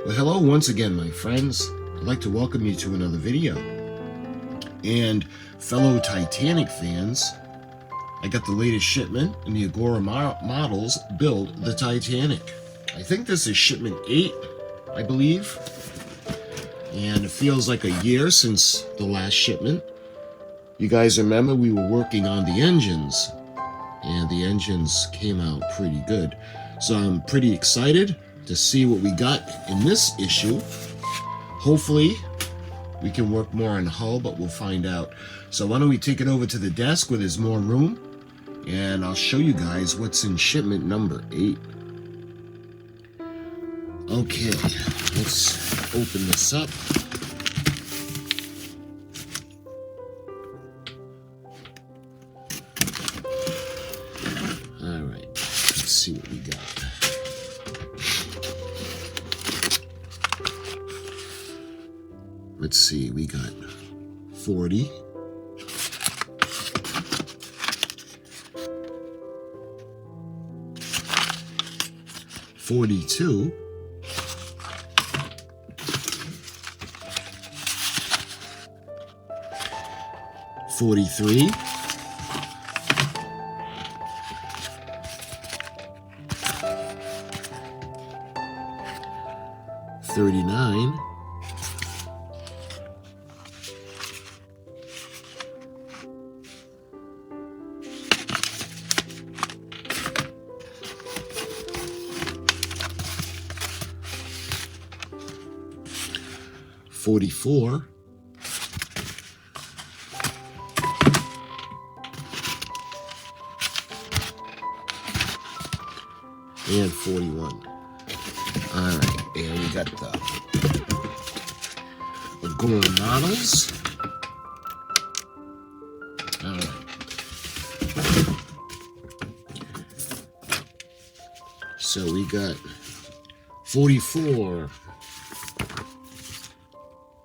Well, hello once again, my friends. I'd like to welcome you to another video. And fellow Titanic fans, I got the latest shipment, and the AGORA models build the Titanic. I think this is shipment 8, I believe. And it feels like a year since the last shipment. You guys remember we were working on the engines, and the engines came out pretty good. So I'm pretty excited to see what we got in this issue. Hopefully we can work more on hull, but we'll find out. So why don't we take it over to the desk where there's more room, and I'll show you guys what's in shipment number 8. Okay, let's open this up. All right, let's see what we got. Let's see, we got 40, 42, 43, 39, 44, 41. All right, and we got the AGORA models. All right. So we got 44,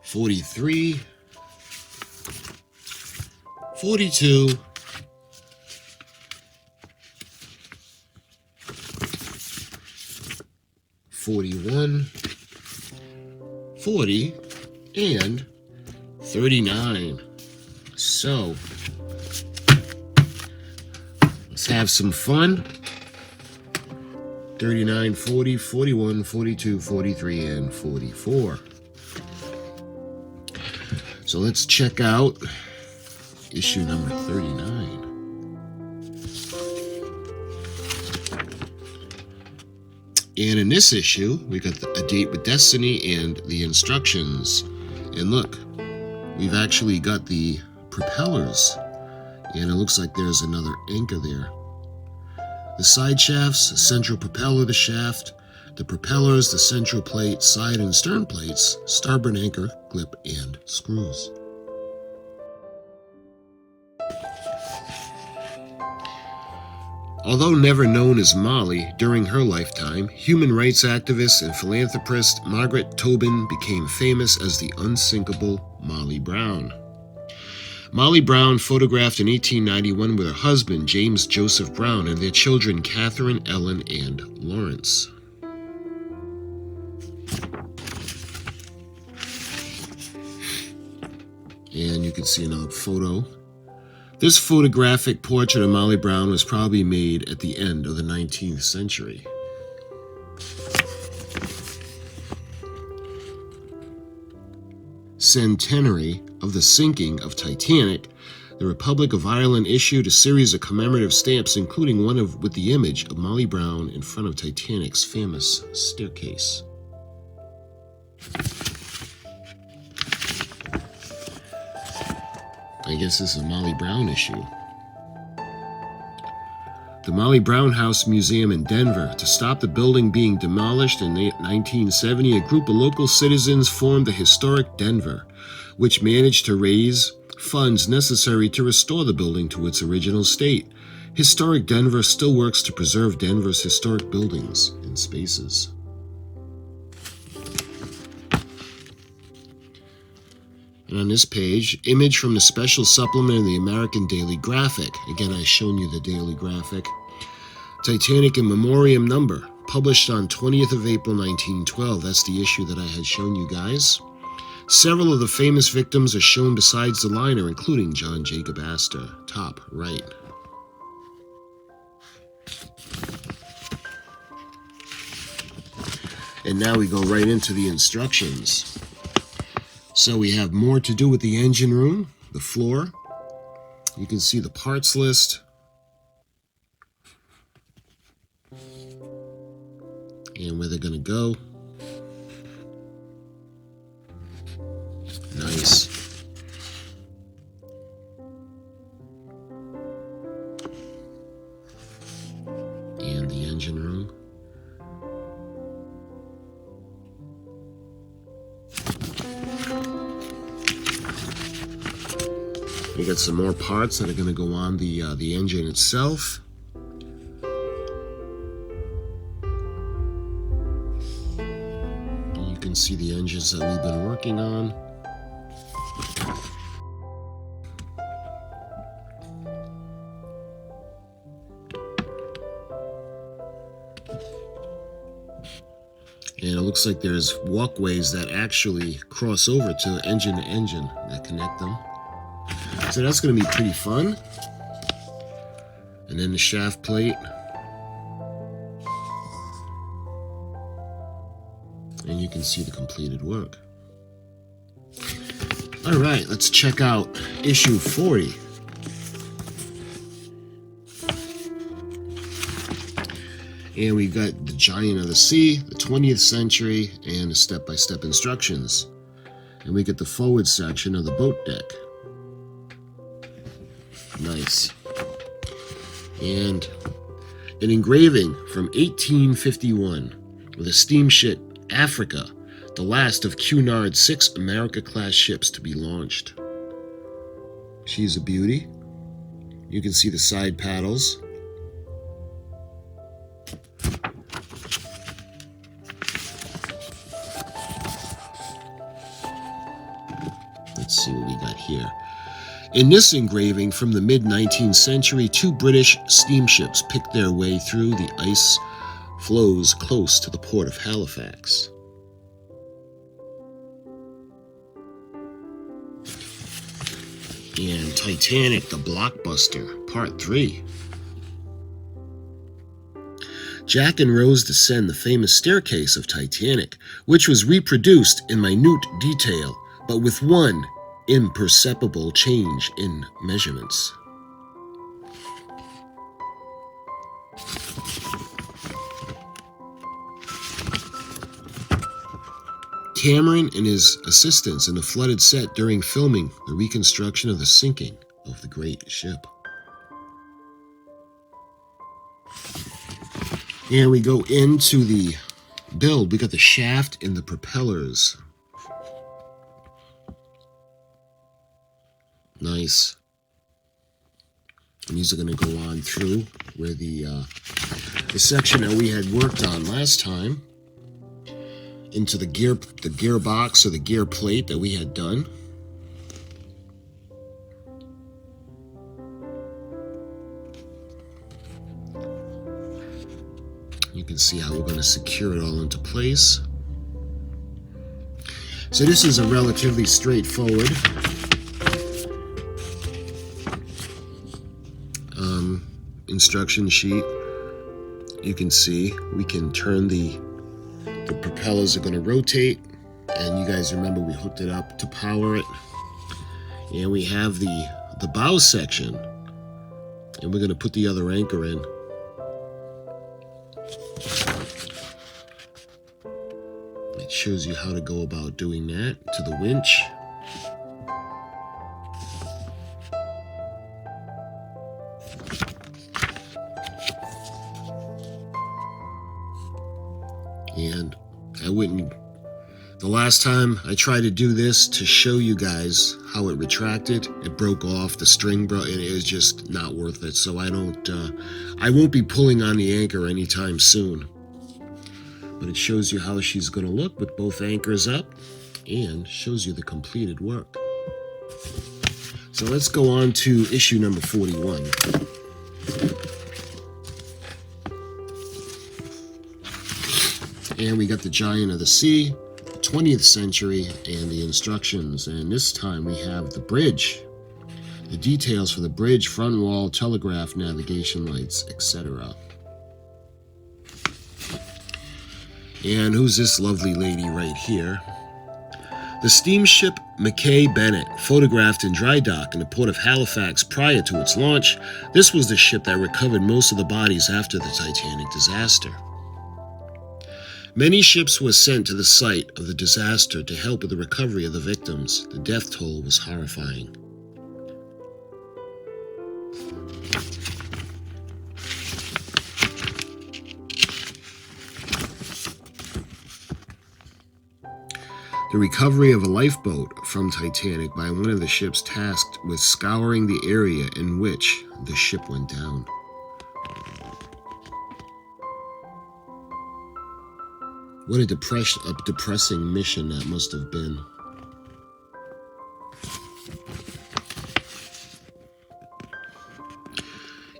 43, 42, 41, 40, and 39. So let's have some fun. 39, 40, 41, 42, 43, and 44. So let's check out issue number 39. And in this issue, we got A Date with Destiny and the instructions. And look, we've actually got the propellers. And it looks like there's another anchor there. The side shafts, the central propeller of the shaft, the propellers, the central plate, side and stern plates, starboard anchor, clip, and screws. Although never known as Molly, during her lifetime, human rights activist and philanthropist Margaret Tobin became famous as the unsinkable Molly Brown. Molly Brown photographed in 1891 with her husband, James Joseph Brown, and their children, Catherine, Ellen, and Lawrence. And you can see another photo. This photographic portrait of Molly Brown was probably made at the end of the 19th century. Centenary of the sinking of Titanic, the Republic of Ireland issued a series of commemorative stamps, including one with the image of Molly Brown in front of Titanic's famous staircase. I guess this is a Molly Brown issue. The Molly Brown House Museum in Denver. To stop the building being demolished in 1970, a group of local citizens formed the Historic Denver, which managed to raise funds necessary to restore the building to its original state. Historic Denver still works to preserve Denver's historic buildings and spaces. And on this page, image from the special supplement in the American Daily Graphic. Again, I've shown you the Daily Graphic. Titanic in memoriam number, published on 20th of April 1912. That's the issue that I had shown you guys. Several of the famous victims are shown besides the liner, including John Jacob Astor, top right. And now we go right into the instructions. So we have more to do with the engine room, the floor. You can see the parts list. And where they're going to go. Nice. And the engine room. We got some more parts that are going to go on the engine itself. You can see the engines that we've been working on. And it looks like there's walkways that actually cross over to engine that connect them. So that's going to be pretty fun. And then the shaft plate. And you can see the completed work. All right, let's check out issue 40. And we've got the Giant of the Sea, the 20th century, and the step-by-step instructions. And we get the forward section of the boat deck. Nice. And an engraving from 1851 with a steamship Africa, the last of Cunard's 6 America-class ships to be launched. She's a beauty. You can see the side paddles. Let's see what we got here. In this engraving from the mid-19th century, 2 British steamships picked their way through the ice floes close to the port of Halifax. And Titanic, the Blockbuster, Part 3. Jack and Rose descend the famous staircase of Titanic, which was reproduced in minute detail, but with one imperceptible change in measurements. Cameron and his assistants in a flooded set during filming the reconstruction of the sinking of the great ship. And we go into the build. We got the shaft and the propellers. Nice. And these are going to go on through where the section that we had worked on last time, into the gearbox or the gear plate that we had done. You can see how we're going to secure it all into place. So this is a relatively straightforward instruction sheet. You can see we can turn the propellers are going to rotate, and you guys remember we hooked it up to power it. And we have the bow section, and we're going to put the other anchor in. It shows you how to go about doing that to the winch. And the last time I tried to do this to show you guys how it retracted, it broke off, the string broke, and it was just not worth it. So I won't be pulling on the anchor anytime soon. But it shows you how she's going to look with both anchors up, and shows you the completed work. So let's go on to issue number 41. And we got the Giant of the Sea, 20th century, and the instructions. And this time we have the bridge. The details for the bridge, front wall, telegraph, navigation lights, etc. And who's this lovely lady right here? The steamship Mackay Bennett, photographed in dry dock in the port of Halifax prior to its launch. This was the ship that recovered most of the bodies after the Titanic disaster. Many ships were sent to the site of the disaster to help with the recovery of the victims. The death toll was horrifying. The recovery of a lifeboat from Titanic by one of the ships tasked with scouring the area in which the ship went down. What a depressing mission that must have been.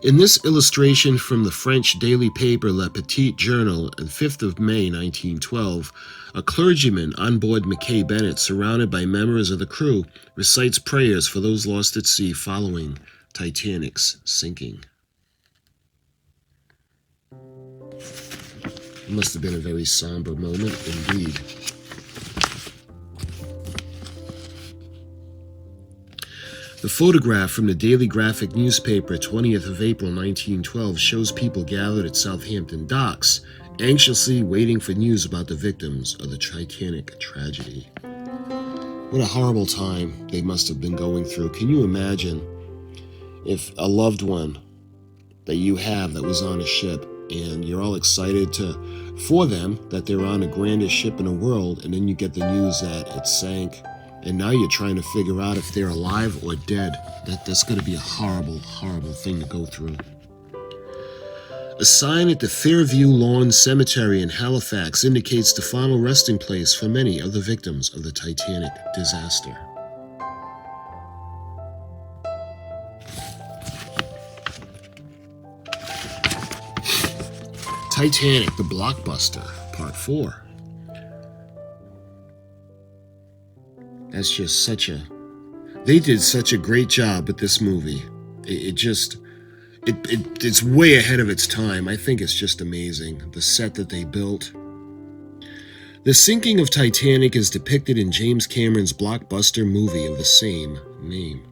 In this illustration from the French daily paper Le Petit Journal on 5th of May 1912, a clergyman on board Mackay Bennett, surrounded by members of the crew, recites prayers for those lost at sea following Titanic's sinking. It must have been a very somber moment indeed. The photograph from the Daily Graphic newspaper, 20th of April 1912, shows people gathered at Southampton docks, anxiously waiting for news about the victims of the Titanic tragedy. What a horrible time they must have been going through. Can you imagine if a loved one that you have that was on a ship and you're all excited for them, that they're on the grandest ship in the world, and then you get the news that it sank, and now you're trying to figure out if they're alive or dead. That's going to be a horrible, horrible thing to go through. A sign at the Fairview Lawn Cemetery in Halifax indicates the final resting place for many of the victims of the Titanic disaster. Titanic, the Blockbuster, Part 4. That's just they did such a great job with this movie. It's way ahead of its time. I think it's just amazing, the set that they built. The sinking of Titanic is depicted in James Cameron's blockbuster movie of the same name.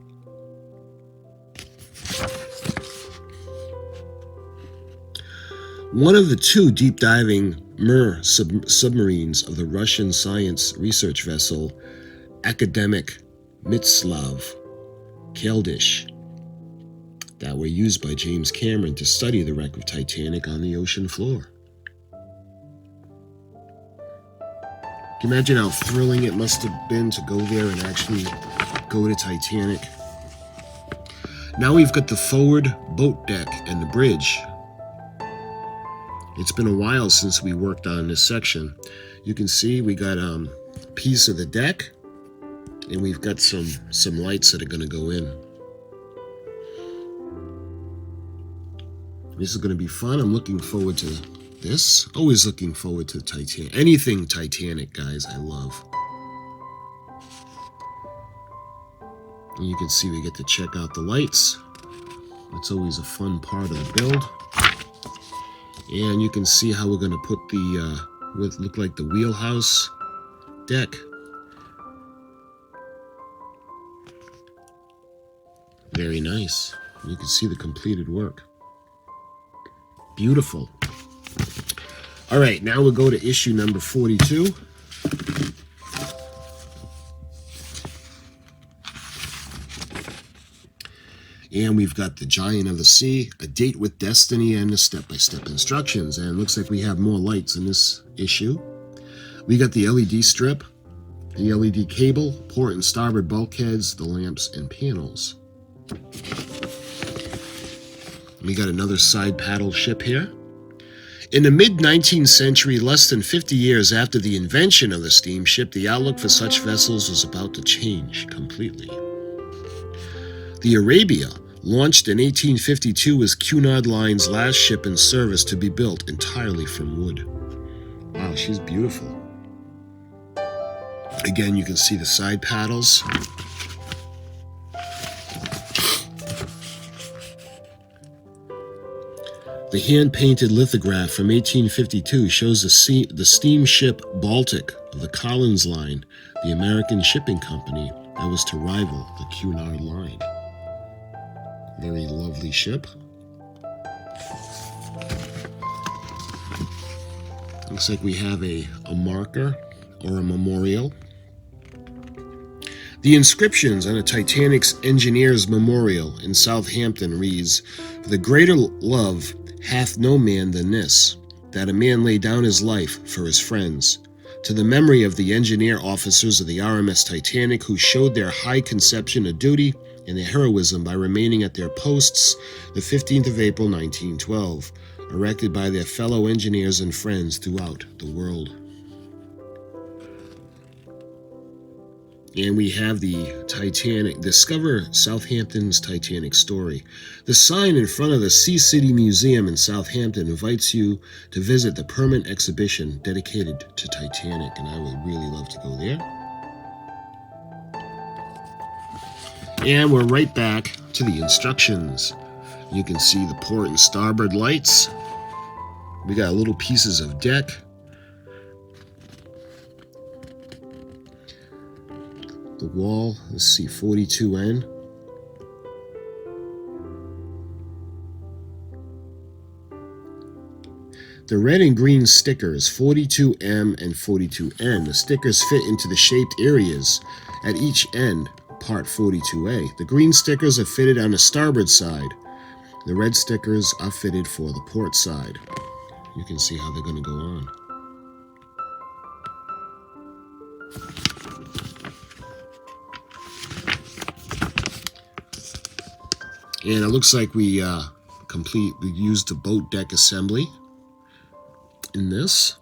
One of the two deep-diving Mir submarines of the Russian science research vessel Academic Mstislav Kaldish that were used by James Cameron to study the wreck of Titanic on the ocean floor. Can you imagine how thrilling it must have been to go there and actually go to Titanic? Now we've got the forward boat deck and the bridge. It's been a while since we worked on this section. You can see we got a piece of the deck, and we've got some lights that are going to go in. This is going to be fun. I'm looking forward to this. Always looking forward to Titanic. Anything Titanic, guys, I love. And you can see we get to check out the lights. It's always a fun part of the build. And you can see how we're going to put the, what look like the wheelhouse deck. Very nice. You can see the completed work. Beautiful. All right, now we'll go to issue number 42. And we've got the Giant of the Sea, A Date with Destiny, and the step-by-step instructions. And it looks like we have more lights in this issue. We got the LED strip, the LED cable, port and starboard bulkheads, the lamps and panels. We got another side paddle ship here. In the mid-19th century, less than 50 years after the invention of the steamship, the outlook for such vessels was about to change completely. The Arabia, launched in 1852, was Cunard Line's last ship in service to be built entirely from wood. Wow, she's beautiful. Again, you can see the side paddles. The hand-painted lithograph from 1852 shows the steamship Baltic of the Collins Line, the American shipping company that was to rival the Cunard Line. Very lovely ship. Looks like we have a marker or a memorial. The inscriptions on the Titanic's Engineers Memorial in Southampton reads, "For the greater love hath no man than this, that a man lay down his life for his friends. To the memory of the engineer officers of the R.M.S. Titanic who showed their high conception of duty and their heroism by remaining at their posts the 15th of April 1912, erected by their fellow engineers and friends throughout the world." And we have the Titanic, Discover Southampton's Titanic Story. The sign in front of the Sea City Museum in Southampton invites you to visit the permanent exhibition dedicated to Titanic, and I would really love to go there. And we're right back to the instructions. You can see the port and starboard lights. We got little pieces of deck. The wall, let's see, 42N. The red and green stickers, 42M and 42N. The stickers fit into the shaped areas at each end, part 42A. The green stickers are fitted on the starboard side. The red stickers are fitted for the port side. You can see how they're going to go on. And it looks like we used the boat deck assembly in this.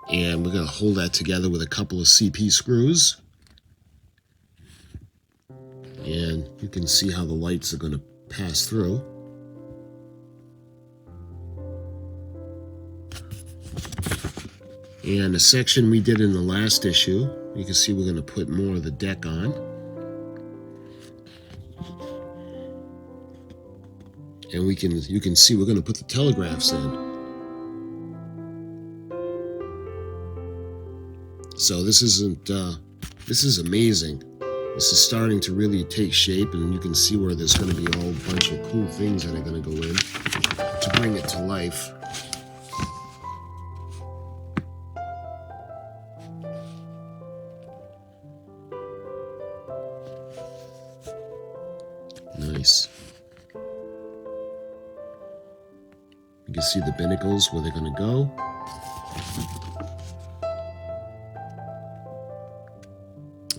And we're going to hold that together with a couple of CP screws. And you can see how the lights are going to pass through. And the section we did in the last issue, you can see we're going to put more of the deck on. And you can see we're going to put the telegraphs in. So this is amazing. This is starting to really take shape, and you can see where there's going to be a whole bunch of cool things that are going to go in to bring it to life. Nice. You can see the binnacles where they're going to go.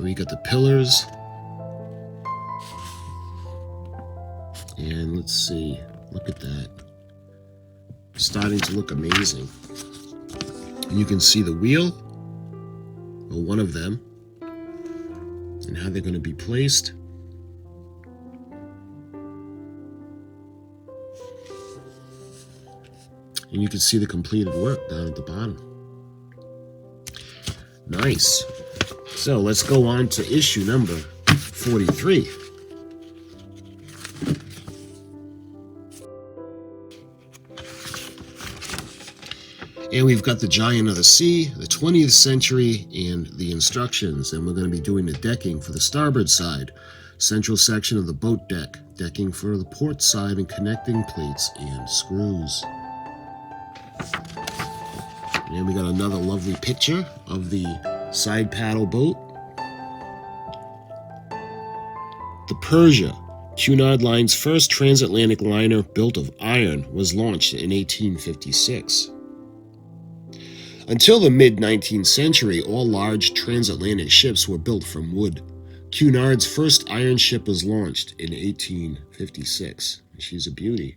We got the pillars. And let's see. Look at that. Starting to look amazing. And you can see the wheel, or one of them, and how they're going to be placed. And you can see the completed work down at the bottom. Nice. So let's go on to issue number 43. And we've got the Giant of the Sea, the 20th century, and the instructions. And we're going to be doing the decking for the starboard side, central section of the boat deck, decking for the port side, and connecting plates and screws. And we got another lovely picture of the side paddle boat. The Persia, Cunard Line's first transatlantic liner built of iron, was launched in 1856. Until the mid-19th century, all large transatlantic ships were built from wood. Cunard's first iron ship was launched in 1856. She's a beauty.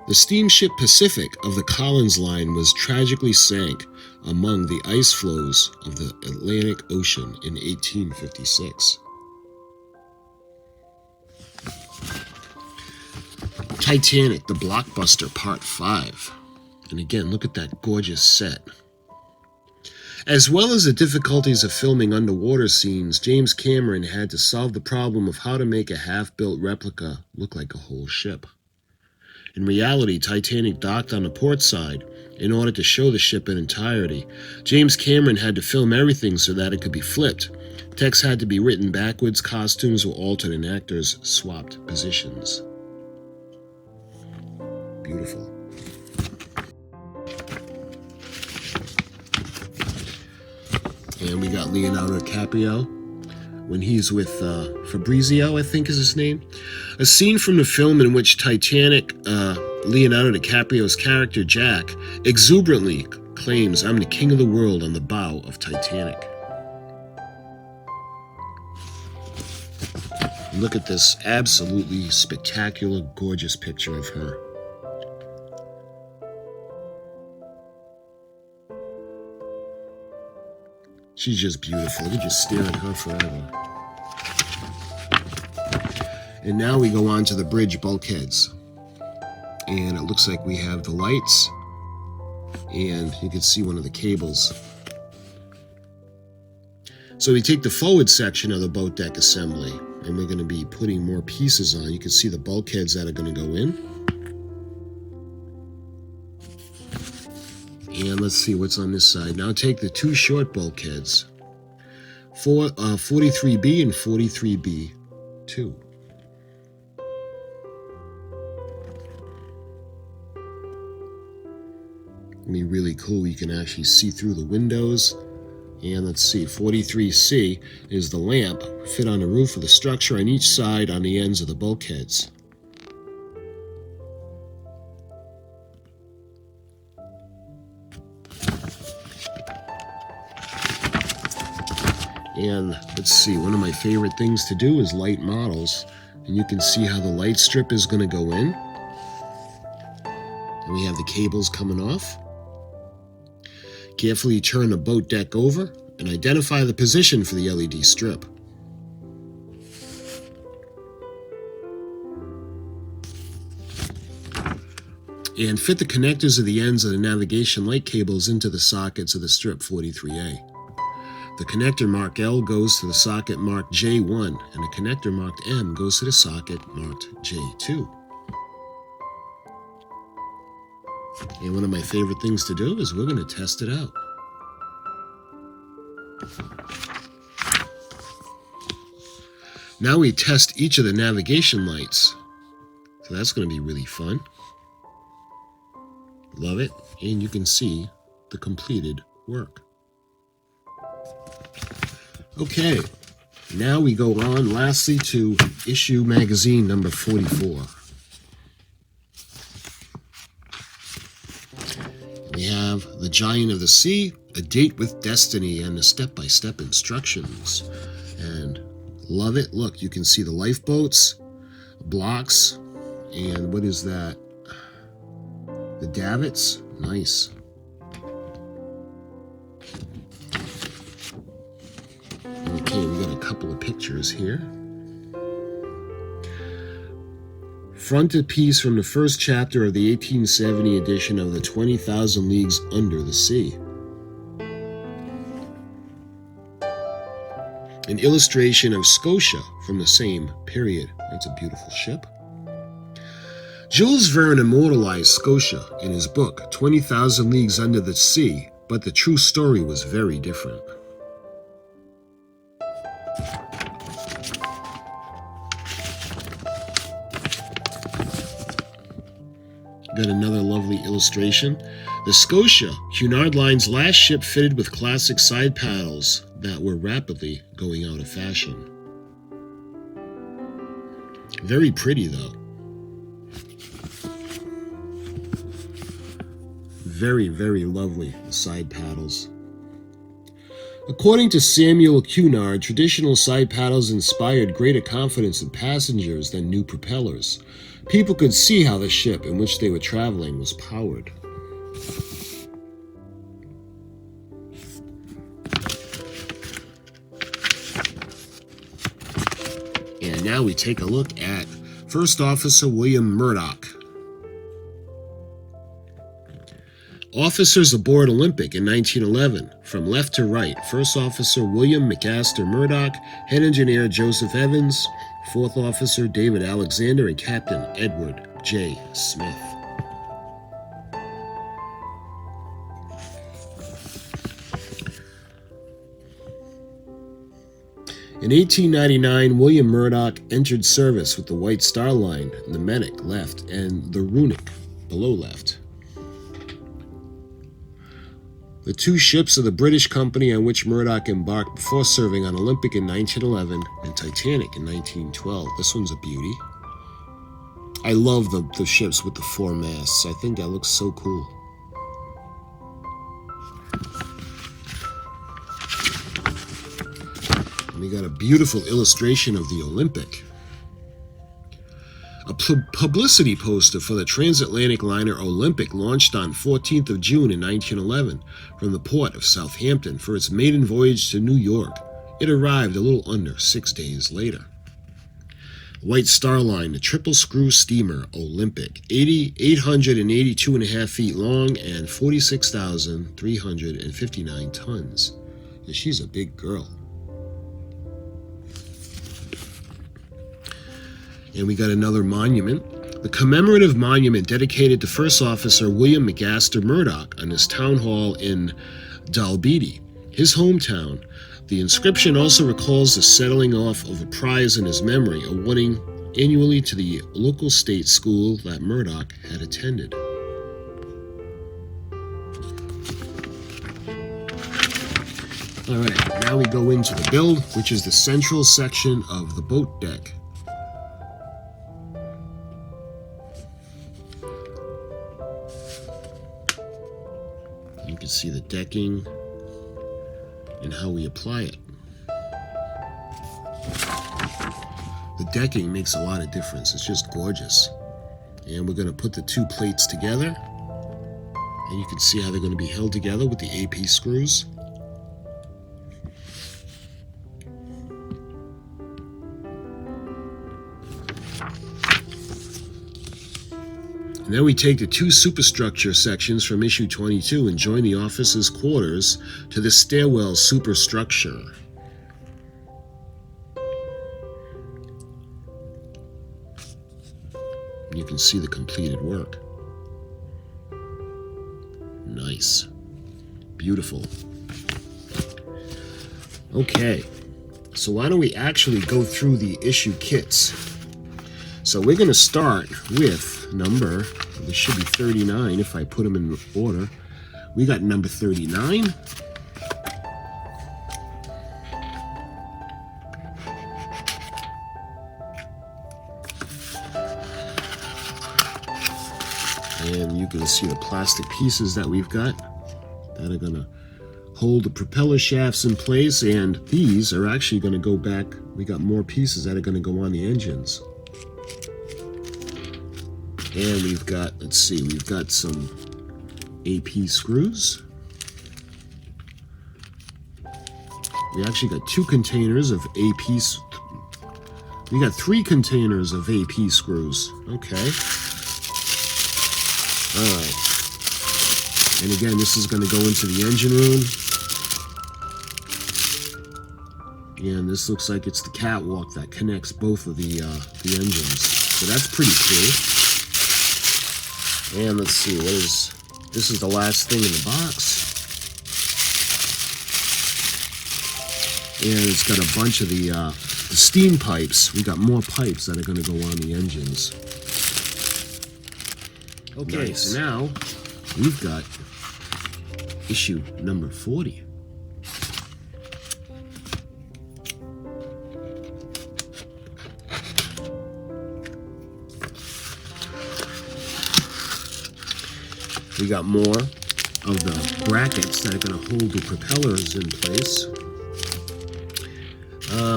The steamship Pacific of the Collins Line was tragically sank among the ice floes of the Atlantic Ocean in 1856. Titanic, the Blockbuster, Part 5. And again, look at that gorgeous set. As well as the difficulties of filming underwater scenes, James Cameron had to solve the problem of how to make a half-built replica look like a whole ship. In reality, Titanic docked on the port side in order to show the ship in entirety. James Cameron had to film everything so that it could be flipped. Text had to be written backwards, costumes were altered, and actors swapped positions. Beautiful. And we got Leonardo DiCaprio when he's with Fabrizio, I think is his name. A scene from the film in which Titanic, Leonardo DiCaprio's character Jack, exuberantly claims, "I'm the king of the world" on the bow of Titanic. Look at this absolutely spectacular, gorgeous picture of her. She's just beautiful. You just stare at her forever. And now we go on to the bridge bulkheads. And it looks like we have the lights. And you can see one of the cables. So we take the forward section of the boat deck assembly. And we're going to be putting more pieces on. You can see the bulkheads that are going to go in. And let's see what's on this side. Now take the two short bulkheads, 43B and 43B2. It'll be really cool. You can actually see through the windows. And let's see, 43C is the lamp fit on the roof of the structure on each side on the ends of the bulkheads. And let's see, one of my favorite things to do is light models. And you can see how the light strip is going to go in. And we have the cables coming off. Carefully turn the boat deck over and identify the position for the LED strip. And fit the connectors of the ends of the navigation light cables into the sockets of the strip 43A. The connector marked L goes to the socket marked J1, and the connector marked M goes to the socket marked J2. And one of my favorite things to do is we're going to test it out. Now we test each of the navigation lights. So that's going to be really fun. Love it. And you can see the completed work. Okay, now we go on lastly to issue magazine number 44. We have The Giant of the Sea, A Date with Destiny, and the step-by-step instructions. And love it. Look, you can see the lifeboats, blocks, and what is that? The davits. Nice. Okay, we got a couple of pictures here. Frontispiece from the first chapter of the 1870 edition of the 20,000 Leagues Under the Sea. An illustration of Scotia from the same period. That's a beautiful ship. Jules Verne immortalized Scotia in his book, 20,000 Leagues Under the Sea, but the true story was very different. Got another lovely illustration. The Scotia, Cunard Line's last ship fitted with classic side paddles that were rapidly going out of fashion. Very pretty, though. Very, very lovely side paddles. According to Samuel Cunard, traditional side paddles inspired greater confidence in passengers than new propellers. People could see how the ship in which they were traveling was powered. now we take a look at First Officer William Murdoch. Officers aboard Olympic in 1911. From left to right, First Officer William McAster Murdoch, Head Engineer Joseph Evans, Fourth Officer David Alexander, and Captain Edward J. Smith. In 1899, William Murdoch entered service with the White Star Line, the Medic left, and the Runic below left. The two ships of the British company on which Murdoch embarked before serving on Olympic in 1911 and Titanic in 1912. This one's a beauty. I love the ships with the four masts. I think that looks so cool. And we got a beautiful illustration of the Olympic. A publicity poster for the transatlantic liner Olympic launched on 14th of June in 1911 from the port of Southampton for its maiden voyage to New York. It arrived a little under 6 days later. White Star Line, the triple-screw steamer Olympic, 882.5 feet long and 46,359 tons. And she's a big girl. And we got another monument. The commemorative monument dedicated to First Officer William McAster Murdoch on his town hall in Dalbeattie, his hometown. The inscription also recalls the settling off of a prize in his memory, awarding annually to the local state school that Murdoch had attended. All right, now we go into the build, which is the central section of the boat deck. You can see the decking and how we apply it. The decking makes a lot of difference. It's just gorgeous. And we're going to put the two plates together. And you can see how they're going to be held together with the AP screws. And then we take the two superstructure sections from issue 22 and join the officers' quarters to the stairwell superstructure. You can see the completed work. Nice. Beautiful. Okay, so why don't we actually go through the issue kits? So we're going to start with number, this should be 39 if I put them in order. We got number 39. And you can see the plastic pieces that we've got that are going to hold the propeller shafts in place, and these are actually going to go back. We got more pieces that are going to go on the engines. And we've got, let's see, we've got some AP screws. We actually got two containers of AP. We got 3 containers of AP screws. Okay. All right. And again, this is going to go into the engine room. And this looks like it's the catwalk that connects both of the engines. So that's pretty cool. And let's see, this is the last thing in the box. And it's got a bunch of the steam pipes. We got more pipes that are going to go on the engines. Okay, nice. So now we've got issue number 40. We got more of the brackets that are going to hold the propellers in place.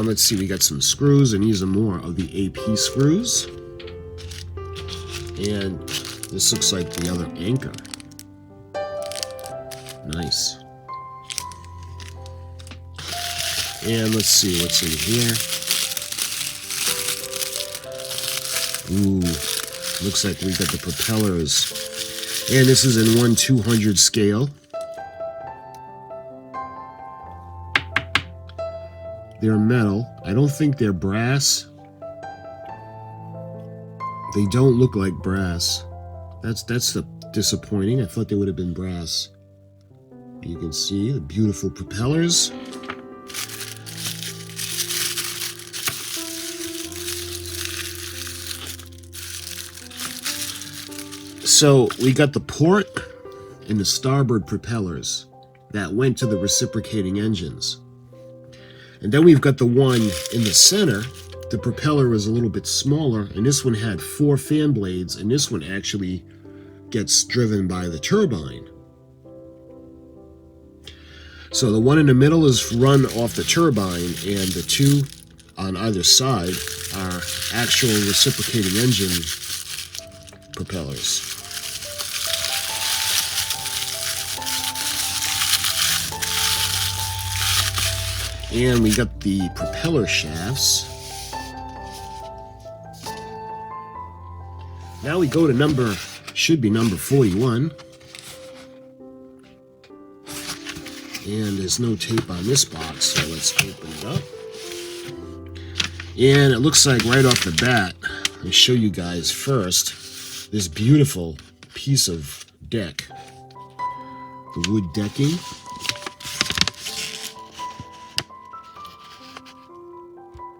Let's see, we got some screws, and these are more of the AP screws. And this looks like the other anchor. Nice. And let's see what's in here. Ooh, looks like we got the propellers. And this is in 1/200 scale. They're metal. I don't think they're brass. They don't look like brass. That's disappointing. I thought they would have been brass. You can see the beautiful propellers. So we got the port and the starboard propellers that went to the reciprocating engines. And then we've got the one in the center. The propeller was a little bit smaller, and this one had 4 fan blades, and this one actually gets driven by the turbine. So the one in the middle is run off the turbine, and the 2 on either side are actual reciprocating engine propellers. And we got the propeller shafts. Now we go to should be number 41. And there's no tape on this box, so let's open it up. And it looks like right off the bat, I'll show you guys first, this beautiful piece of deck. The wood decking.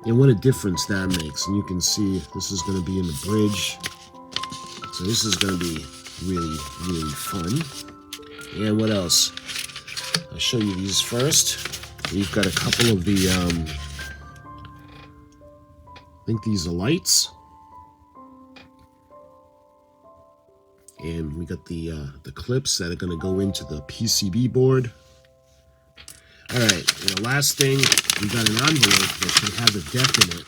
And what a difference that makes. And you can see this is going to be in the bridge. So this is going to be really, really fun. And what else? I'll show you these first. We've got a couple of the, I think these are lights. And we got the clips that are going to go into the PCB board. All right, and the last thing, we got an envelope that should have the deck in it.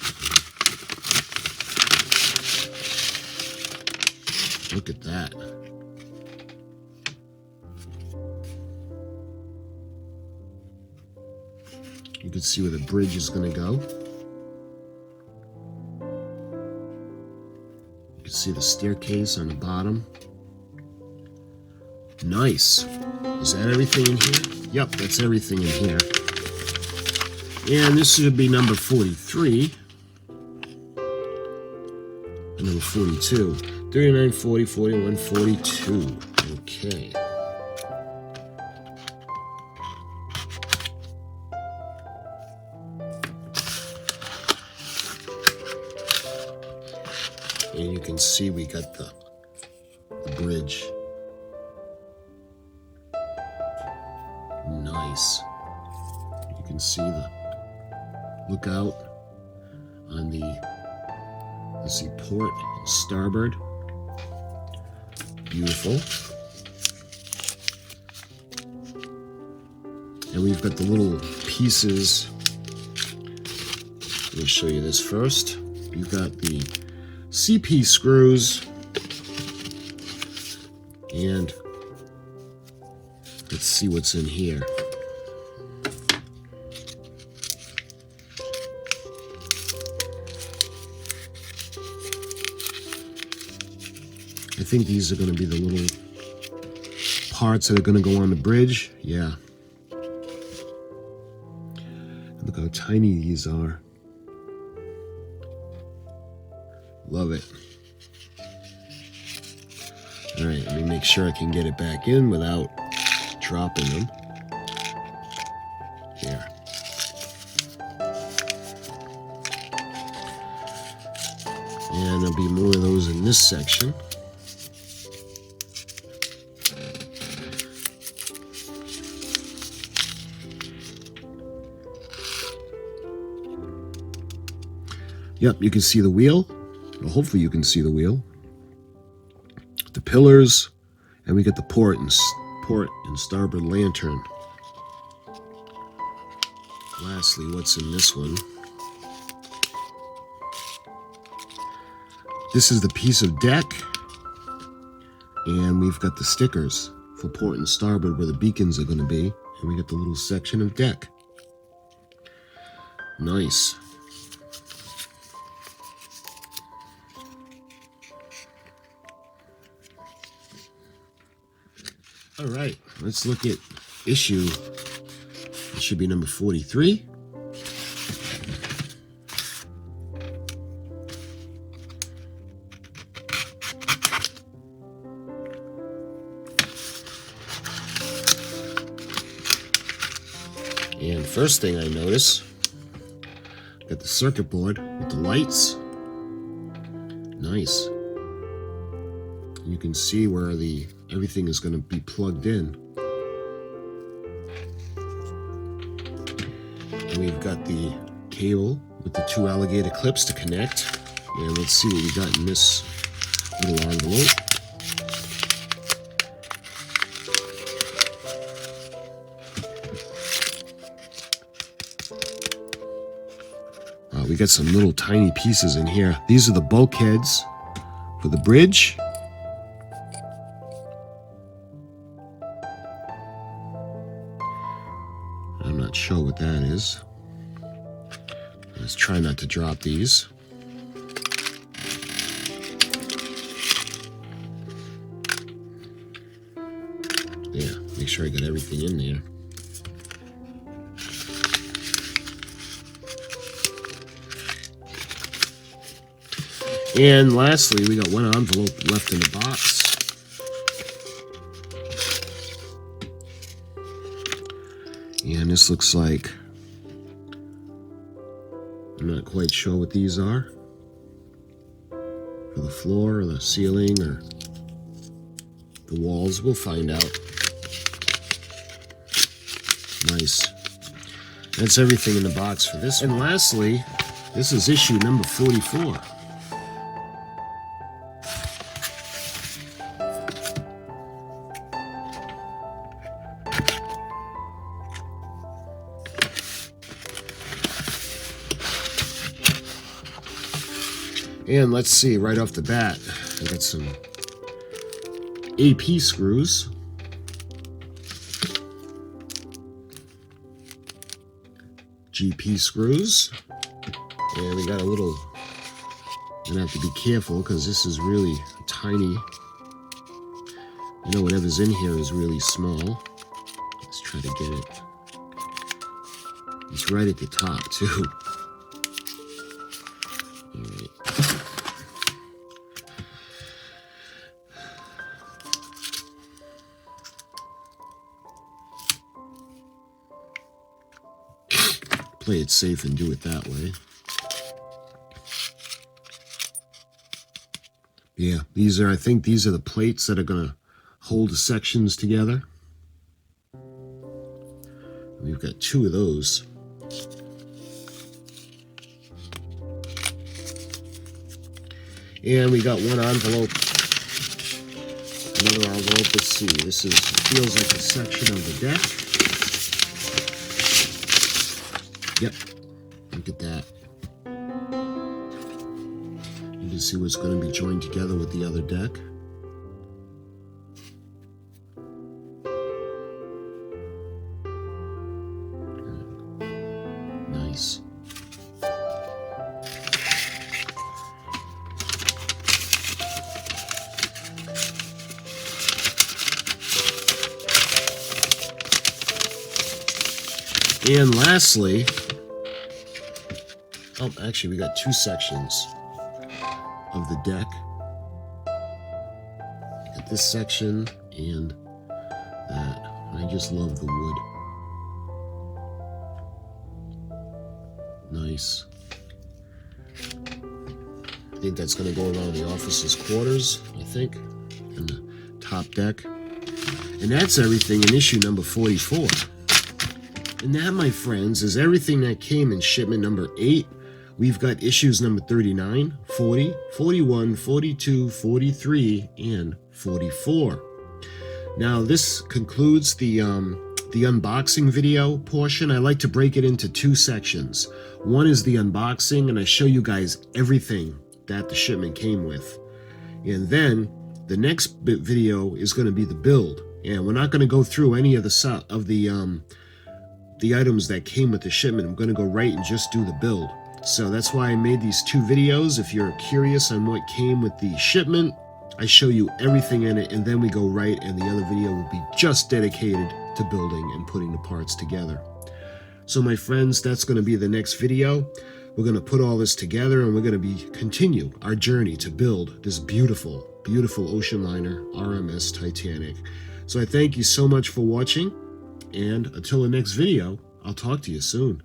Look at that. You can see where the bridge is going to go. You can see the staircase on the bottom. Nice. Is that everything in here? Yep, that's everything in here. And this should be number 43. And number 42. 39, 40, 41, 42. Okay. And you can see we got the bridge. Nice. You can see the lookout on the, let's see, port and starboard. Beautiful. And we've got the little pieces. Let me show you this first. You've got the CP screws, and let's see what's in here. I think these are going to be the little parts that are going to go on the bridge. Yeah. Look how tiny these are. Love it. All right, let me make sure I can get it back in without dropping them. Here. And there'll be more of those in this section. Yep, you can see the wheel. Well, hopefully you can see the wheel. The pillars, and we get the port and starboard lantern. Lastly, what's in this one? This is the piece of deck, and we've got the stickers for port and starboard where the beacons are going to be, and we got the little section of deck. Nice. All right, let's look at issue. It should be number 43. And first thing I notice, got the circuit board with the lights. Nice. You can see where everything is going to be plugged in. And we've got the cable with the 2 alligator clips to connect. And let's see what we got in this little envelope. We got some little tiny pieces in here. These are the bulkheads for the bridge. I'm not sure what that is. Let's try not to drop these. Yeah, make sure I got everything in there. And lastly, we got one envelope left in the box. And this looks like, I'm not quite sure what these are. For the floor or the ceiling or the walls, we'll find out. Nice. That's everything in the box for this. And lastly, this is issue number 44. And let's see, right off the bat, I got some AP screws. GP screws. And we got a little, I'm gonna have to be careful because this is really tiny. You know, whatever's in here is really small. Let's try to get it. It's right at the top too. All right. Play it safe and do it that way. Yeah, I think these are the plates that are gonna hold the sections together. We've got 2 of those. And we got one envelope. Another envelope. Let's see. This feels like a section of the deck. Yep. Look at that. You can see what's going to be joined together with the other deck. Nice. And lastly, oh, actually, we got 2 sections of the deck. Got this section and that. I just love the wood. Nice. I think that's going to go around the officer's quarters, I think, and the top deck. And that's everything in issue number 44. And that, my friends, is everything that came in shipment number 8. We've got issues number 39, 40, 41, 42, 43, and 44. Now, this concludes the unboxing video portion. I like to break it into 2 sections. One is the unboxing, and I show you guys everything that the shipment came with. And then the next video is going to be the build. And we're not going to go through any of the items that came with the shipment. I'm going to go right and just do the build. So that's why I made these 2 videos. If you're curious on what came with the shipment, I show you everything in it, and then we go right, and the other video will be just dedicated to building and putting the parts together. So my friends, that's going to be the next video. We're going to put all this together, and we're going to continue our journey to build this beautiful, beautiful ocean liner RMS Titanic. So I thank you so much for watching, and until the next video, I'll talk to you soon.